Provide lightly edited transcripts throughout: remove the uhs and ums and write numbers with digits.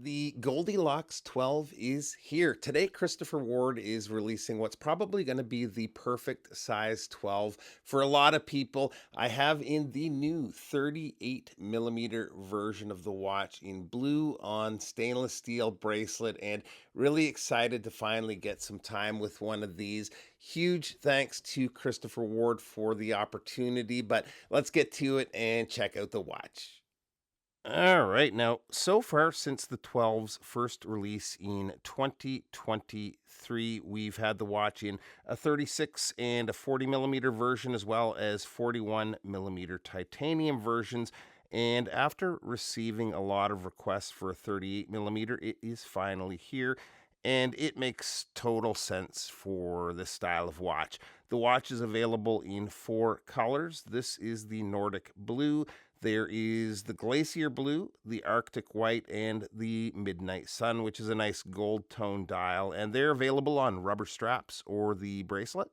The Goldilocks 12 is here. Today, Christopher Ward is releasing what's probably going to be the perfect size 12 for a lot of people. I have in the new 38mm version of the watch in blue on stainless steel bracelet, and really excited to finally get some time with one of these. Huge thanks to Christopher Ward for the opportunity, but let's get to it and check out the watch. All right. Now, so far since the 12's first release in 2023, we've had the watch in a 36 and a 40mm version, as well as 41mm titanium versions. And after receiving a lot of requests for a 38mm, it is finally here. And it makes total sense for this style of watch. The watch is available in four colors. This is the Nordic blue. There is the Glacier Blue, the Arctic White, and the Midnight Sun, which is a nice gold tone dial, and they're available on rubber straps or the bracelet.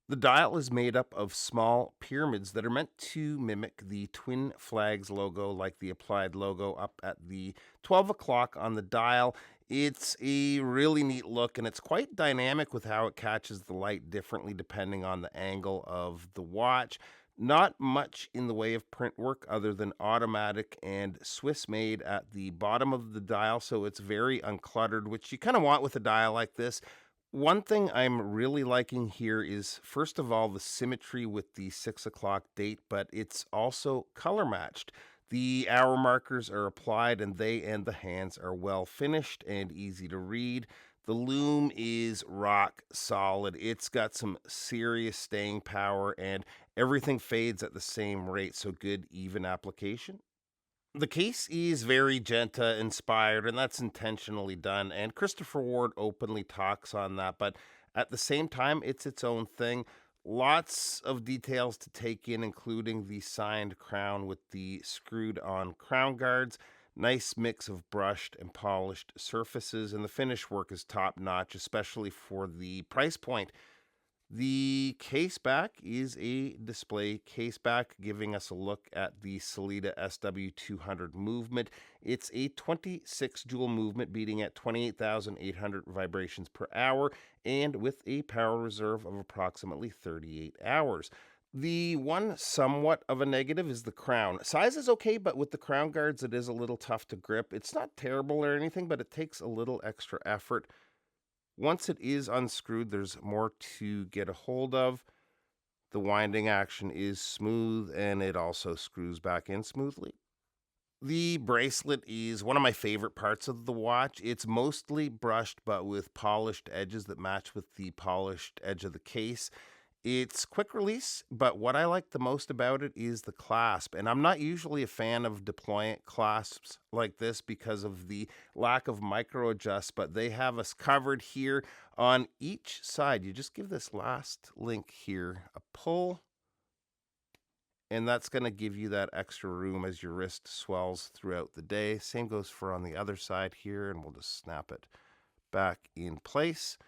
The dial is made up of small pyramids that are meant to mimic the Twin Flags logo, like the applied logo up at the 12 o'clock on the dial. It's a really neat look, and it's quite dynamic with how it catches the light differently depending on the angle of the watch. Not much in the way of print work other than automatic and Swiss made at the bottom of the dial, so it's very uncluttered, which you kind of want with a dial like this. One thing I'm really liking here is, first of all, the symmetry with the 6 o'clock date, but it's also color matched. The hour markers are applied, and they and the hands are well finished and easy to read. The loom is rock solid. It's got some serious staying power, and everything fades at the same rate, so good, even application. The case is very Genta inspired, and that's intentionally done. And Christopher Ward openly talks on that, but at the same time, it's its own thing. Lots of details to take in, including the signed crown with the screwed on crown guards. Nice mix of brushed and polished surfaces, and the finish work is top notch, especially for the price point. The case back is a display case back, giving us a look at the Salida SW200 movement. It's a 26 jewel movement, beating at 28,800 vibrations per hour, and with a power reserve of approximately 38 hours. The one somewhat of a negative is the crown. Size is okay, but with the crown guards, it is a little tough to grip. It's not terrible or anything, but it takes a little extra effort. Once it is unscrewed, there's more to get a hold of. The winding action is smooth, and it also screws back in smoothly. The bracelet is one of my favorite parts of the watch. It's mostly brushed, but with polished edges that match with the polished edge of the case. It's quick release, but what I like the most about it is the clasp. And I'm not usually a fan of deployant clasps like this because of the lack of micro adjust, but they have us covered here on each side. You just give this last link here a pull, and that's going to give you that extra room as your wrist swells throughout the day. Same goes for on the other side here, and we'll just snap it back in place.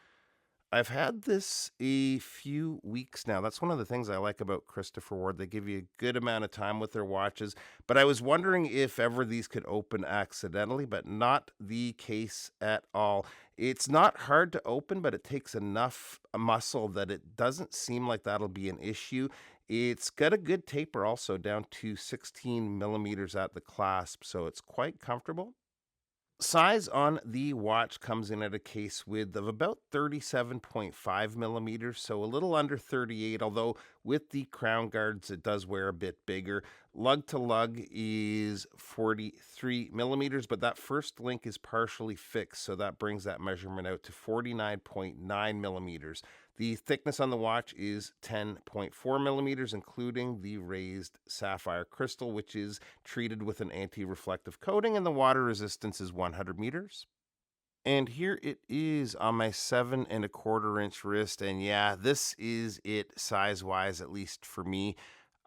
I've had this a few weeks now. That's one of the things I like about Christopher Ward. They give you a good amount of time with their watches. But I was wondering if ever these could open accidentally, but not the case at all. It's not hard to open, but it takes enough muscle that it doesn't seem like that'll be an issue. It's got a good taper also, down to 16 millimeters at the clasp, so it's quite comfortable. Size on the watch comes in at a case width of about 37.5 millimeters, so a little under 38, although with the crown guards, it does wear a bit bigger. Lug to lug is 43 millimeters, but that first link is partially fixed, so that brings that measurement out to 49.9 millimeters. The thickness on the watch is 10.4 millimeters, including the raised sapphire crystal, which is treated with an anti-reflective coating, and the water resistance is 100 meters. And here it is on my 7.25 inch wrist. And yeah, this is it size wise, at least for me.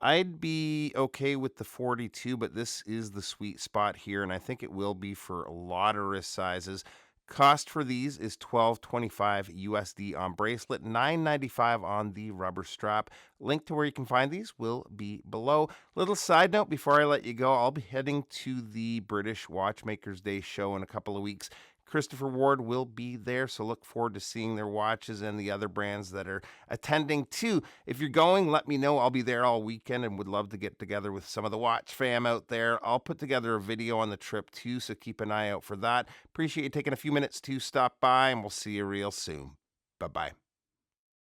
I'd be okay with the 42, but this is the sweet spot here, and I think it will be for a lot of wrist sizes. Cost for these is $12.25 USD on bracelet, $9.95 on the rubber strap. Link to where you can find these will be below. Little side note before I let you go, I'll be heading to the British Watchmakers Day show in a couple of weeks. Christopher Ward will be there, so look forward to seeing their watches and the other brands that are attending too. If you're going, let me know. I'll be there all weekend and would love to get together with some of the watch fam out there. I'll put together a video on the trip too, so keep an eye out for that. Appreciate you taking a few minutes to stop by, and we'll see you real soon. Bye-bye.